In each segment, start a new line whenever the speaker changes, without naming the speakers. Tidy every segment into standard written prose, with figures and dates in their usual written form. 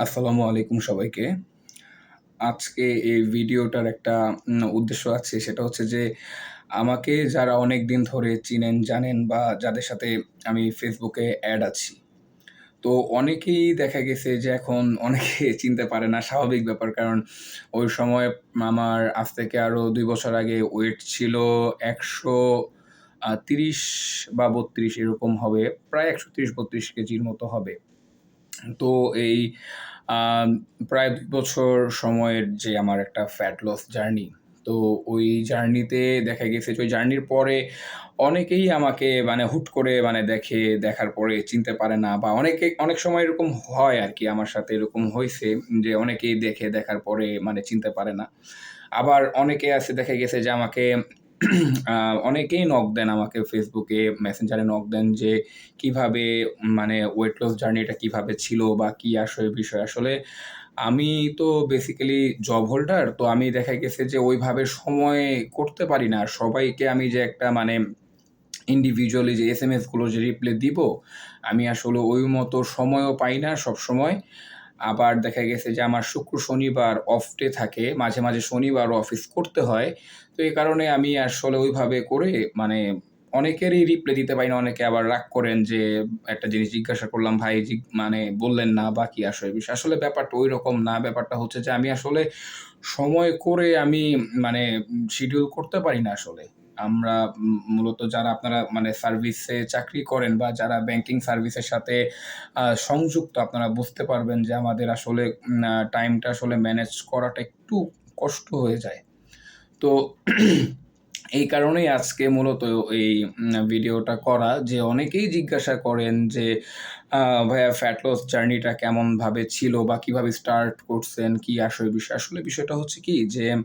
আসসালামু আলাইকুম সবাইকে। আজকে এই ভিডিওটার একটা উদ্দেশ্য আছে সেটা হচ্ছে যে আমাকে যারা অনেকদিন ধরে চিনেন, জানেন বা যাদের সাথে আমি Facebook এ এড আছি। তো অনেকেই দেখা গেছে যে এখন অনেকে চিনতে পারে না, স্বাভাবিক ব্যাপার। কারণ ওই সময় আমার আজ থেকে আরো ২ বছর আগে ওয়েট ছিল ১৩০ বা ৩২ এরকম হবে। প্রায় ১৩০-৩২ কেজির মতো হবে। তো এই আম প্রায় ২ বছর সময়ের যে আমার একটা ফ্যাট লস জার্নি। তো ওই জার্নিতে দেখা গেছে যে ওই জার্নির পরে অনেকেই আমাকে মানে হুট করে মানে দেখে, দেখার পরে চিনতে পারে না বা অনেক সময় এরকম হয় আরকি, আমার সাথে এরকম হইছে যে অনেকেই দেখে, দেখার পরে মানে চিনতে পারে না। আবার অনেকে আছে দেখা গেছে যে আমাকে আ অনেকেই নক দেন আমাকে Facebook এ, মেসেঞ্জারে নক দেন যে কিভাবে মানে ওয়েট লস জার্নিটা কিভাবে ছিল বা কি আসলে বিষয়। আসলে আমি তো বেসিক্যালি জব হোল্ডার। তো আমি দেখা গেছে যে ওইভাবে সময় করতে পারি না। আর সবাইকে আমি যে একটা মানে ইন্ডিভিজুয়ালি যে এসএমএস গুলো যে রিপ্লাই দিব, আমি আসলে ওই মতো সময়ও পাই না সবসময়। আবার দেখা গেছে যে আমার শুক্র, শনিবার অফ ডে থাকে। মাঝে, মাঝে শনিবারও অফিস করতে হয়। তো এই কারণে আমি আসলে ওইভাবে করে মানে অনেকেরই রিপ্লাই দিতে পারি না। অনেকে আবার রাগ করেন যে একটা জিনিস জিজ্ঞাসা করলাম, ভাই মানে বললেন না বা কি আসলে বিষয়। আসলে ব্যাপারটা ঐরকম না। ব্যাপারটা হচ্ছে যে আমি আসলে সময় করে আমি মানে শিডিউল করতে পারি না আসলে। আমরা মূলত যারা আপনারা মানে সার্ভিসে চাকরি করেন বা যারা ব্যাংকিং সার্ভিসের সাথে সংযুক্ত, আপনারা বুঝতে পারবেন যে আমাদের আসলে টাইমটা আসলে ম্যানেজ করাটা একটু কষ্ট হয়ে যায়। তো এই কারণেই আজকে মূলত এই ভিডিওটা করা, যে অনেকেই জিজ্ঞাসা করেন যে, আ "ভাইয়া ফ্যাট লস জার্নিটা কেমনভাবে ছিল বা কিভাবে স্টার্ট করছেন? কি আসলে বিষয়?" আসলে বিষয়টা হচ্ছে কি যে,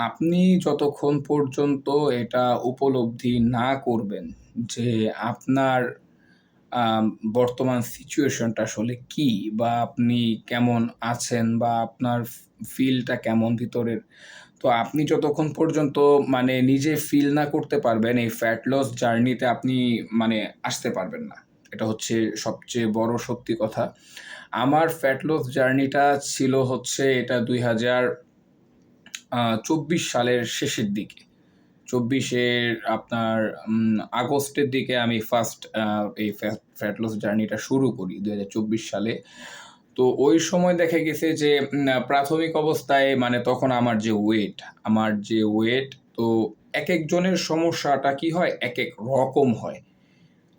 আপনি যতক্ষণ পর্যন্ত এটা উপলব্ধি না করবেন যে আপনার আম বর্তমান সিচুয়েশনটা আসলে কি? বা আপনি কেমন আছেন বা আপনার ফিলটা কেমন ভিতরের? তো আপনি যতক্ষণ পর্যন্ত মানে নিজে ফিল না করতে পারবেন, এই ফ্যাট লস জার্নিতে আপনি মানে আসতে পারবেন না। এটা হচ্ছে সবচেয়ে বড় সত্যি কথা। আমার ফ্যাট লস জার্নিটা ছিল হচ্ছে এটা ২০২৪ সালের শেষের দিকে। ২৪ এর আপনার আগস্টের দিকে আমি ফার্স্ট এই ফ্যাট লস জার্নিটা শুরু করি ২০২৪ সালে। তো ওই সময় দেখা গেছে যে প্রাথমিক অবস্থায় মানে তখন আমার যে ওয়েট তো একেকজনের সমস্যাটা কি হয়, একেক রকম হয়।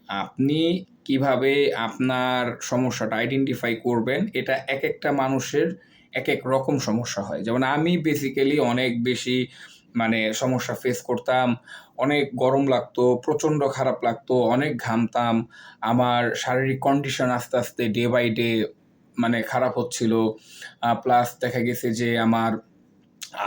আপনি কিভাবে আপনার সমস্যাটা আইডেন্টিফাই করবেন, এটা একেকটা মানুষের একেক রকম সমস্যা হয়। যেমন আমি বেসিক্যালি অনেক বেশি মানে সমস্যা ফেস করতাম। অনেক গরম লাগতো, প্রচণ্ড খারাপ লাগতো, অনেক ঘামতাম। আমার শারীরিক কন্ডিশন আস্তে, আস্তে ডে বাই ডে মানে খারাপ হচ্ছিল। প্লাস দেখা গেছে যে আমার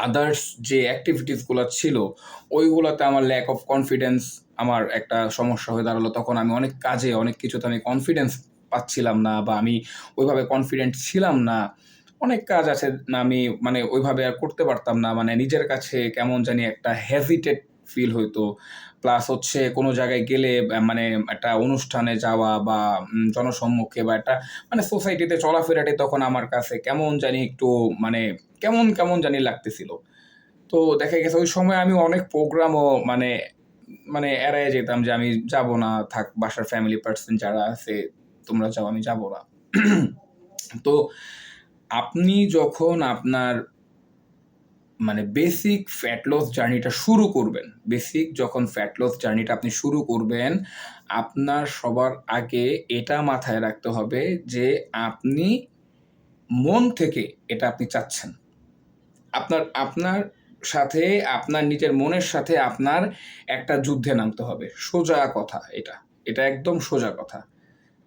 আদার্স যে এক্টিভিটিস গুলা ছিল, ওইগুলাতে আমার ল্যাক অফ কনফিডেন্স আমার একটা সমস্যা হয়ে দাঁড়ালো। তখন আমি অনেক কাজে, অনেক কিছুতে আমি কনফিডেন্স পাচ্ছিলাম না বা আমি ওইভাবে কনফিডেন্ট ছিলাম না। অনেক কাজ আছে আমি মানে ওইভাবে আর করতে পারতাম না। মানে নিজের কাছে কেমন জানি একটা হেজিটেট ফিল হইতো। প্লাস হচ্ছে কোনো জায়গায় গেলে মানে একটা অনুষ্ঠানে যাওয়া বা জনসম্মুখে বা একটা মানে সোসাইটিতে চলাফেরাটাই তখন আমার কাছে কেমন জানি একটু মানে কেমন জানি লাগতেছিল। তো দেখা গেছে ওই সময় আমি অনেক প্রোগ্রামও মানে মানে এড়ায়ে যেতাম যে আমি যাবো না। থাক, বাসার ফ্যামিলি পারসন যারা আছে, তোমরা যাও, আমি যাবো না। তো আপনি যখন আপনার মানে বেসিক ফ্যাট লস জার্নিটা শুরু করবেন, বেসিক যখন ফ্যাট লস জার্নিটা আপনি শুরু করবেন, আপনার সবার আগে এটা মাথায় রাখতে হবে যে আপনি মন থেকে এটা আপনি চাচ্ছেন। আপনার আপনার সাথে, আপনার নিজের মনের সাথে আপনার একটা যুদ্ধে নামতে হবে। সোজা কথা এটা। এটা একদম সোজা কথা।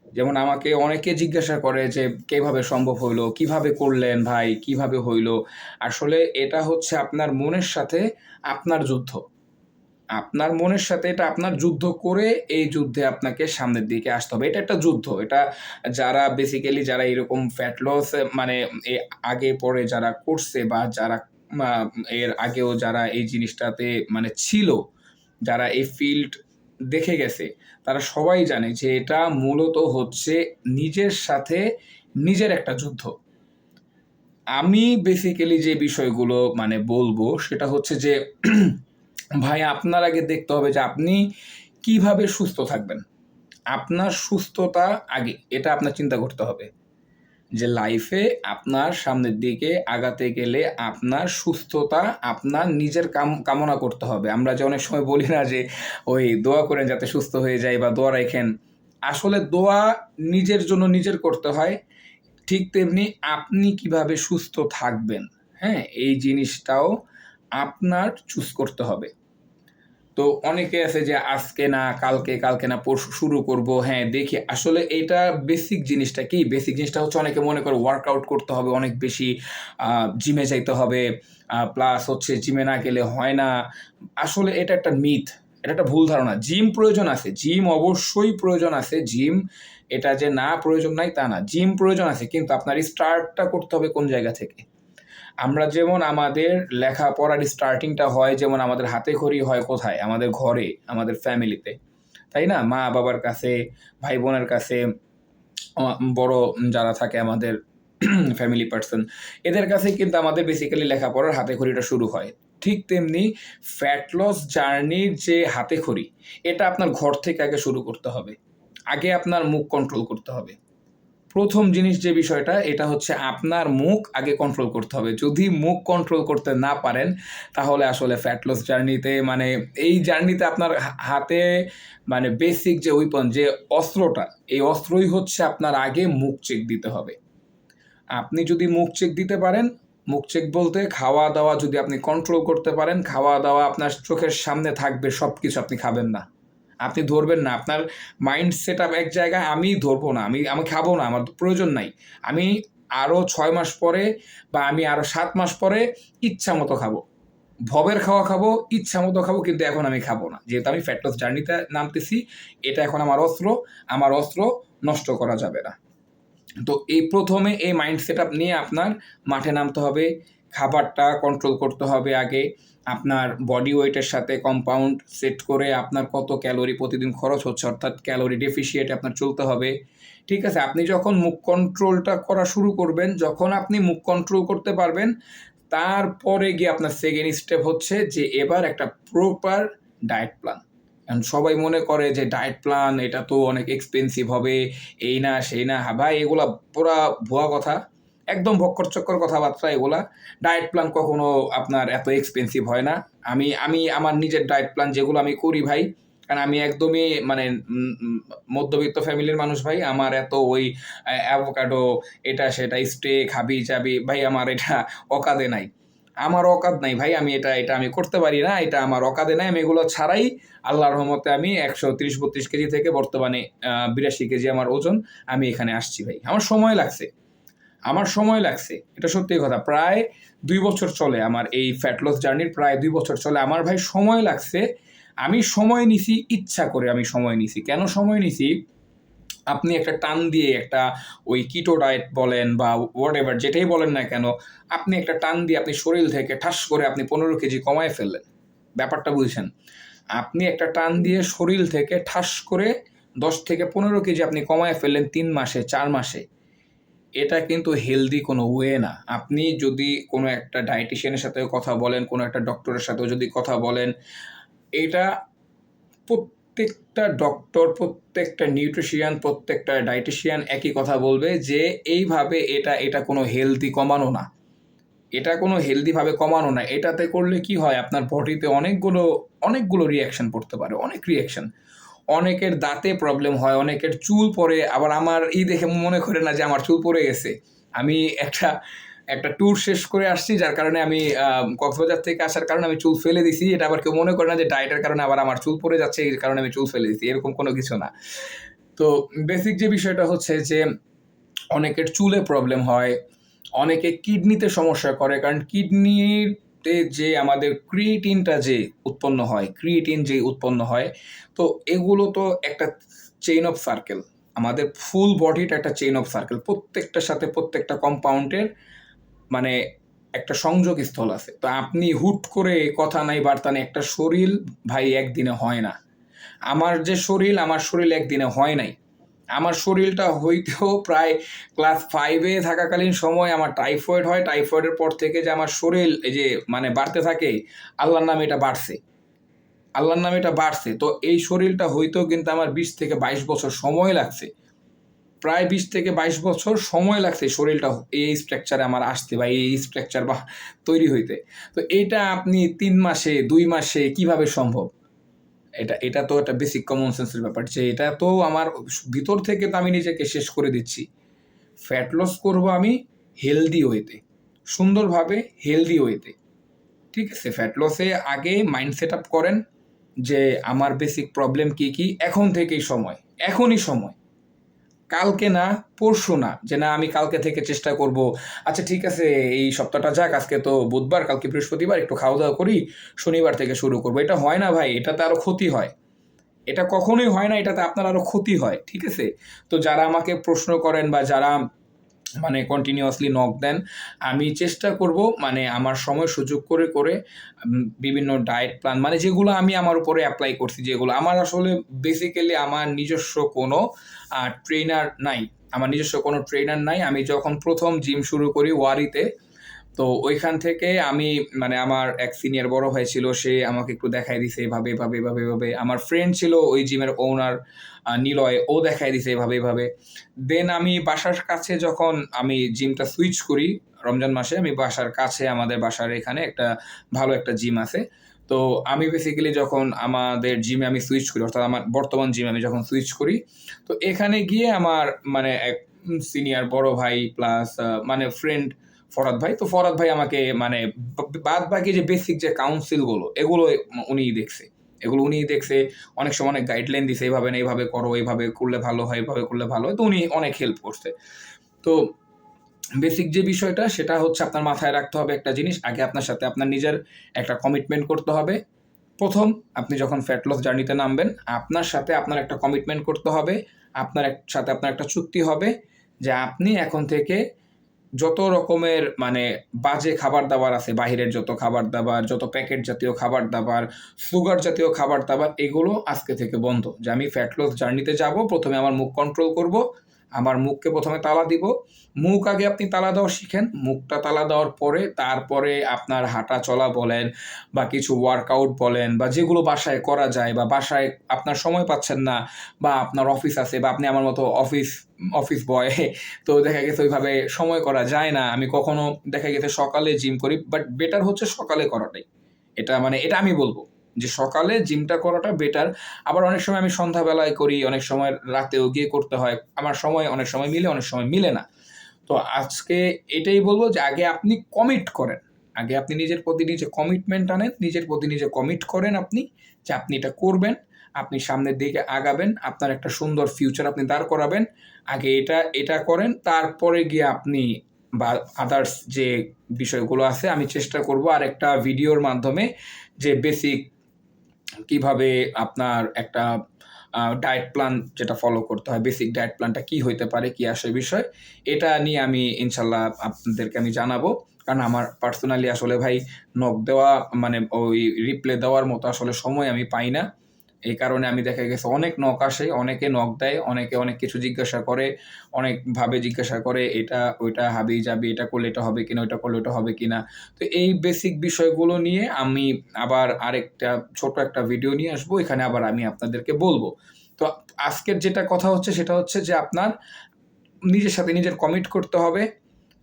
যেমন আমাকে অনেকে জিজ্ঞাসা করে যে, "কিভাবে সম্ভব হইলো? কিভাবে করলেন ভাই? কিভাবে হইলো?" আসলে এটা হচ্ছে আপনার মনের সাথে আপনার যুদ্ধ। আপনার মনের সাথে এটা আপনার যুদ্ধ করে এই যুদ্ধে আপনাকে সামনের দিকে আসতে হবে। এটা একটা যুদ্ধ। এটা যারা বেসিক্যালি যারা এরকম ফ্যাট লস মানে এ আগে পরে যারা করছে বা যারা মা এর আগেও যারা এই জিনিসটাতে মানে ছিল, যারা এই ফিল্ড দেখে গেছে, তারা সবাই জানে যে এটা মূলত হচ্ছে নিজের সাথে নিজের একটা যুদ্ধ। আমি বেসিক্যালি যে বিষয়গুলো মানে বলবো সেটা হচ্ছে যে ভাই আপনার আগে দেখতে হবে যে আপনি কিভাবে সুস্থ থাকবেন। আপনার সুস্থতা আগে, এটা আপনার চিন্তা করতে হবে। যে লাইফে আপনার সামনের দিকে আগাতে গেলে আপনার সুস্থতা আপনার নিজের কামনা করতে হবে। আমরা যে অনেক সময় বলি না যে ওই দোয়া করেন যাতে সুস্থ হয়ে যায় বা দোয়া রাখেন। আসলে দোয়া নিজের জন্য নিজের করতে হয়। ঠিক তেমনি আপনি কিভাবে সুস্থ থাকবেন, হ্যাঁ? এই জিনিসটাও আপনার চুজ করতে হবে। তো অনেকে আছে যে আজকে না কালকে, কালকে না পরশু শুরু করব। হ্যাঁ, দেখি। আসলে এটা বেসিক জিনিসটা কি? বেসিক জিনিসটা হচ্ছে অনেকে মনে করে ওয়ার্কআউট করতে হবে অনেক বেশি, জিমে যাইতে হবে। প্লাস হচ্ছে জিমে না গেলে হয় না। আসলে এটা একটা মিথ। এটা একটা ভুল ধারণা। জিম প্রয়োজন আছে। জিম অবশ্যই প্রয়োজন আছে। জিম এটা যে না প্রয়োজন নাই তা না। জিম প্রয়োজন আছে। কিন্তু আপনার স্টার্টটা করতে হবে কোন জায়গা থেকে? আমরা যেমন আমাদের লেখাপড়ার স্টার্টিংটা হয় যেমন আমাদের হাতেখড়ি হয় কোথায়? আমাদের ঘরে, আমাদের ফ্যামিলিতে। তাই না? মা-বাবার কাছে, ভাই-বোনের কাছে, বড় যারা থাকে আমাদের ফ্যামিলি পারসন, এদের কাছেই কিন্তু আমাদের বেসিক্যালি লেখাপড়ার হাতেখড়িটা শুরু হয়। ঠিক তেমনি ফ্যাট লস জার্নির যে হাতেখড়ি, এটা আপনার ঘর থেকে আগে শুরু করতে হবে। আগে আপনার মুখ কন্ট্রোল করতে হবে। ১ম জিনিস যে বিষয়টা এটা হচ্ছে আপনার মুখ আগে কন্ট্রোল করতে হবে। যদি মুখ কন্ট্রোল করতে না পারেন, তাহলে আসলে ফ্যাট লস জার্নিতে মানে এই জার্নিতে আপনার হাতে মানে বেসিক যে ওয়েপন যে অস্ত্রটা, এই অস্ত্রই হচ্ছে আপনার আগে মুখ চেক দিতে হবে। আপনি যদি মুখ চেক দিতে পারেন, মুখ চেক বলতে খাওয়া-দাওয়া যদি আপনি কন্ট্রোল করতে পারেন, খাওয়া-দাওয়া আপনার চোখের সামনে থাকবে সবকিছু আপনি খাবেন না। আপনি ধরবেন না। আপনার মাইন্ড সেটআপ এক জায়গায়, আমি ধরবো না, আমি খাবো না, আমার প্রয়োজন নাই। আমি আরো ৬ মাস পরে বা আমি আরো ৭ মাস পরে ইচ্ছামতো খাবো। ভবের খাওয়া খাবো, ইচ্ছামতো খাবো কিন্তু এখন আমি খাবো না। যেহেতু আমি ফ্যাট লস জার্নিতে নামতেছি, এটা এখন আমার অস্ত্র, আমার অস্ত্র নষ্ট করা যাবে না। তো এই ১ম এ এই মাইন্ড সেটআপ নিয়ে আপনার মাঠে নামতে হবে। খাবারটা কন্ট্রোল করতে হবে আগে। আপনার বডি ওয়েটের সাথে কম্পাউন্ড সেট করে আপনার কত ক্যালোরি প্রতিদিন খরচ হচ্ছে, অর্থাৎ ক্যালোরি ডেফিসিয়েন্ট এ আপনার চলতে হবে। ঠিক আছে? আপনি যখন মুখ কন্ট্রোলটা করা শুরু করবেন, যখন আপনি মুখ কন্ট্রোল করতে পারবেন, তারপরে গিয়ে আপনার 2nd স্টেপ হচ্ছে যে এবার একটা প্রপার ডায়েট প্ল্যান। এখন সবাই মনে করে যে ডায়েট প্ল্যান এটা তো অনেক এক্সপেনসিভ হবে, এই না সেই না। ভাই এগুলা পুরা ভুয়া কথা। একদম ভক্কর-চক্কর কথাবার্তা এগুলা। ডায়েট প্ল্যান কখনো আপনার এত এক্সপেনসিভ হয় না। আমি আমি আমার নিজের ডায়েট প্ল্যান যেগুলো আমি করি ভাই, কারণ আমি একদমই মানে উম উম মধ্যবিত্ত ফ্যামিলির মানুষ ভাই। আমার এত ওই অ্যাভোকাডো এটা সেটা স্টেক হাবি-জাবি ভাই আমার এটা অকাদে নাই। আমার অকাত নাই ভাই। আমি এটা আমি করতে পারি না। এটা আমার অকাদে নাই। আমি এগুলো ছাড়াই আল্লাহর রহমতে আমি ১৩০-৩২ কেজি থেকে বর্তমানে ৮২ কেজি আমার ওজন। আমি এখানে আসছি ভাই। আমার সময় লাগছে। আমার সময় লাগছে। এটা সত্যি কথা। প্রায় ২ বছর চলে আমার এই ফ্যাট লস জার্নির প্রায় ২ বছর চলে। আমার ভাই সময় লাগছে। আমি সময় নিছি, ইচ্ছা করে আমি সময় নিছি। কেন সময় নিছি? আপনি একটা টান দিয়ে একটা ওই কিটো ডায়েট বলেন বা হোয়াটএভার যেটাই বলেন না কেন, আপনি একটা টান দিয়ে আপনি শরীর থেকে ঠাস করে আপনি ১৫ কেজি কমায় ফেললেন। ব্যাপারটা বুঝছেন? আপনি একটা টান দিয়ে শরীর থেকে ঠাস করে ১০ থেকে ১৫ কেজি আপনি কমায় ফেললেন ৩ মাসে, ৪ মাসে। এটা কিন্তু হেলথি কোনো ওয়ে না। আপনি যদি কোনো একটা ডায়েটিশিয়ান এর সাথেও কথা বলেন, কোনো একটা ডক্টরের সাথেও যদি কথা বলেন, এটা প্রত্যেকটা ডক্টর, প্রত্যেকটা নিউট্রিশিয়ান, প্রত্যেকটা ডায়েটিশিয়ান একই কথা বলবে যে এইভাবে এটা কোনো হেলথি কমানো না। এটা কোনো হেলথি ভাবে কমানো না। এটাতে করলে কি হয় আপনার বডিতে অনেকগুলো রিঅ্যাকশন পড়তে পারে। অনেক রিঅ্যাকশন। অনেকের দাঁতে প্রবলেম হয়, অনেকের চুল পড়ে। আবার আমার দেখে মনে করেন না যে আমার চুল পড়ে গেছে। আমি একটা ট্যুর শেষ করে আসছি যার কারণে আমি কক্সবাজার থেকে আসার কারণে আমি চুল ফেলে দিছি। এটা আবার কেউ মনে করে না যে ডায়েটের কারণে আবার আমার চুল পড়ে যাচ্ছে এই কারণে আমি চুল ফেলে দিছি। এরকম কোনো কিছু না। তো বেসিক যে বিষয়টা হচ্ছে যে অনেকের চুলে প্রবলেম হয়, অনেকে কিডনিতে সমস্যা করে। কারণ কিডনিতে যে আমাদের ক্রিয়েটিনটা যে উৎপন্ন হয়, ক্রিয়েটিন যে উৎপন্ন হয়, তো এগুলো তো একটা চেইন অফ সার্কেল। আমাদের ফুল বডিটা একটা চেইন অফ সার্কেল। প্রত্যেকটার সাথে প্রত্যেকটা কম্পাউন্ডের মানে একটা সংযোগ স্থল আছে। তো আপনি হুট করে কথা নাই বার্তা নেই, একটা শরীর ভাই একদিনে হয় না। আমার শরীর একদিনে হয় নাই। আমার শরীরটা হইতেও প্রায় ক্লাস 5 এ থাকাকালীন সময় আমার টাইফয়েড হয়। টাইফয়েডের পর থেকে যে আমার শরীর এই যে মানে বাড়তে থাকে, আল্লাহর নামে এটা বাড়ছে। আল্লাহর নামে এটা বাড়ছে। তো এই শরীরটা হইতেও কিন্তু আমার ২০ থেকে ২২ বছর সময় লাগছে। প্রায় ২০ থেকে ২২ বছর সময় লাগছে শরীরটা এই স্ট্রাকচারে আমার আসতে বা এই স্ট্রাকচার বা তৈরি হইতে। তো এইটা আপনি ৩ মাসে, ২ মাসে কিভাবে সম্ভব? এটা তো একটা বেসিক কমন সেন্স এর ব্যাপার যে এটা তো আমার ভিতর থেকে তো আমি নিজেকে শেষ করে দিচ্ছি। ফ্যাট লস করবো আমি হেলদি ওয়েতে। সুন্দরভাবে হেলদি ওয়েতে। ঠিক আছে? ফ্যাট লসে আগে মাইন্ড সেট আপ করেন যে আমার বেসিক প্রবলেম কি, কি? এখন থেকেই সময়। এখনই সময়। কালকে না, পরশু না। যে না আমি কালকে থেকে চেষ্টা করব। আচ্ছা ঠিক আছে এই সপ্তাহটা যাক, আজকে তো বুধবার, কালকে বৃহস্পতিবার একটু খাওয়া-দাওয়া করি, শনিবার থেকে শুরু করব। এটা হয় না ভাই, এটাতে আরো ক্ষতি হয়। এটা কখনোই হয় না, এটাতে আপনার আরো ক্ষতি হয়। ঠিক আছে? তো যারা আমাকে প্রশ্ন করেন বা যারা মানে কন্টিনিউয়াসলি নক দেন, আমি চেষ্টা করব মানে আমার সময় সুযোগ করে, করে বিভিন্ন ডায়েট প্ল্যান মানে যেগুলো আমি আমার উপরে এপ্লাই করছি যেগুলো আমার আসলে বেসিক্যালি আমার নিজস্ব কোনো ট্রেনার নাই। আমার নিজস্ব কোনো ট্রেনার নাই। আমি যখন ১ম জিম শুরু করি ওয়ারিতে, তো ওইখান থেকে আমি মানে আমার এক সিনিয়র বড় ভাই ছিল, সে আমাকে একটু দেখায় দিছে এভাবে, এভাবে, এভাবে, এভাবে। আমার ফ্রেন্ড ছিল ওই জিমের ওনার নিলয়, ও দেখায় দিছে এভাবে, এভাবে। দেন আমি বাসার কাছে যখন আমি জিমটা সুইচ করি, রমজান মাসে আমি বাসার কাছে আমাদের বাসার এখানে একটা ভালো একটা জিম আছে। তো আমি বেসিক্যালি যখন আমাদের জিমে আমি সুইচ করি, অর্থাৎ আমার বর্তমান জিমে আমি যখন সুইচ করি, তো এখানে গিয়ে আমার মানে এক সিনিয়র বড় ভাই প্লাস মানে ফ্রেন্ড ফরহাদ ভাই। তো ফরহাদ ভাই আমাকে মানে বাদবাকি যে বেসিক যে কাউন্সিল গুলো এগুলো উনিই দেখছে। এগুলো উনিই দেখছে। অনেক সময় অনেক গাইডলাইন দিছে, "এভাবে না এভাবে করো, এভাবে করলে ভালো হয়, এভাবে করলে ভালো হয়।" তো উনি অনেক হেল্প করছে। তো বেসিক যে বিষয়টা সেটা হচ্ছে আপনার মাথায় রাখতে হবে একটা জিনিস, আগে আপনার সাথে আপনার নিজের একটা কমিটমেন্ট করতে হবে। ১ম আপনি যখন ফ্যাট লস জার্নিতে নামবেন, আপনার সাথে আপনার একটা কমিটমেন্ট করতে হবে। সাথে আপনার একটা চুক্তি হবে যে আপনি এখন থেকে যত রকমের মানে বাজে খাবার-দাবার আছে, বাহিরের যত খাবার-দাবার, যত প্যাকেট জাতীয় খাবার-দাবার, সুগার জাতীয় খাবার-দাবার এগুলো আজকে থেকে বন্ধ। যে আমি ফ্যাট লস জার্নিতে যাবো, ১ম এ আমার মুখ কন্ট্রোল করব। আমার মুখকে ১ম এ তালা দিব। মুখ আগে আপনি তালা দেওয়া শিখেন। মুখটা তালা দেওয়ার পরে তারপরে আপনার হাঁটা চলা বলেন বা কিছু ওয়ার্কআউট বলেন বা যেগুলো বাসায় করা যায় বা বাসায় আপনার সময় পাচ্ছেন না বা আপনার অফিস আছে বা আপনি আমার মতো অফিস বয় তো দেখা গেছে ওইভাবে সময় করা যায় না। আমি কখনো দেখা গেছে সকালে জিম করি। বাট বেটার হচ্ছে সকালে করাটাই। এটা মানে এটা আমি বলব যে সকালে জিমটা করাটা বেটার। আবার অনেক সময় আমি সন্ধ্যাবেলায় করি, অনেক সময় রাতেও গিয়ে করতে হয়। আমার সময় অনেক সময় মিলে, অনেক সময় মিলে না। তো আজকে এটাই বলব যে আগে আপনি কমিট করেন। আগে আপনি নিজের প্রতি নিজে কমিটমেন্ট আনেন। নিজের প্রতি নিজে কমিট করেন আপনি যে আপনি এটা করবেন। আপনি সামনের দিকে আগাবেন। আপনার একটা সুন্দর ফিউচার আপনি দাঁড় করাবেন। আগে এটা করেন। তারপরে গিয়ে আপনি বা আদার্স যে বিষয়গুলো আছে আমি চেষ্টা করব আরেকটা ভিডিওর মাধ্যমে যে বেসিক কিভাবে আপনার একটা ডায়েট প্ল্যান যেটা ফলো করতে হয়, বেসিক ডায়েট প্ল্যানটা কি হইতে পারে, কি আসে বিষয়, এটা নিয়ে আমি ইনশাল্লাহ আপনাদেরকে আমি জানাবো। কারণ আমার পার্সোনালি আসলে ভাই নক দেওয়া মানে ওই রিপ্লাই দেওয়ার মতো আসলে সময় আমি পাই না। এই কারণে আমি দেখা গেছে অনেক নক আসে, অনেকে নক দেয়, অনেকে অনেক কিছু জিজ্ঞাসা করে, অনেকভাবে জিজ্ঞাসা করে এটা ওইটা হাবি-জাবি, এটা করলে এটা হবে কিনা, ওইটা করলে ওটা হবে কিনা। তো এই বেসিক বিষয়গুলো নিয়ে আমি আবার আরেকটা ছোট একটা ভিডিও নিয়ে আসবো। এখানে আবার আমি আপনাদেরকে বলব। তো আজকের যেটা কথা হচ্ছে সেটা হচ্ছে যে আপনার নিজের সাথে নিজের কমিট করতে হবে।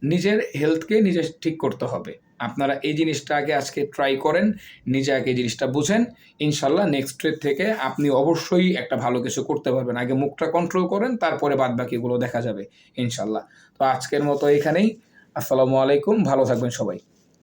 নিজের হেলথকে নিজে ঠিক করতে হবে। আপনারা এই জিনিসটা আগে আজকে ট্রাই করেন। নিজে আগে এই জিনিসটা বুঝেন। ইনশাআল্লাহ নেক্সট এর থেকে আপনি অবশ্যই একটা ভালো কিছু করতে পারবেন। আগে মুখটা কন্ট্রোল করেন, তারপরে বাদবাকিগুলো দেখা যাবে ইনশাআল্লাহ। তো আজকের মতো এখানেই। আসসালামু আলাইকুম। ভালো থাকবেন সবাই।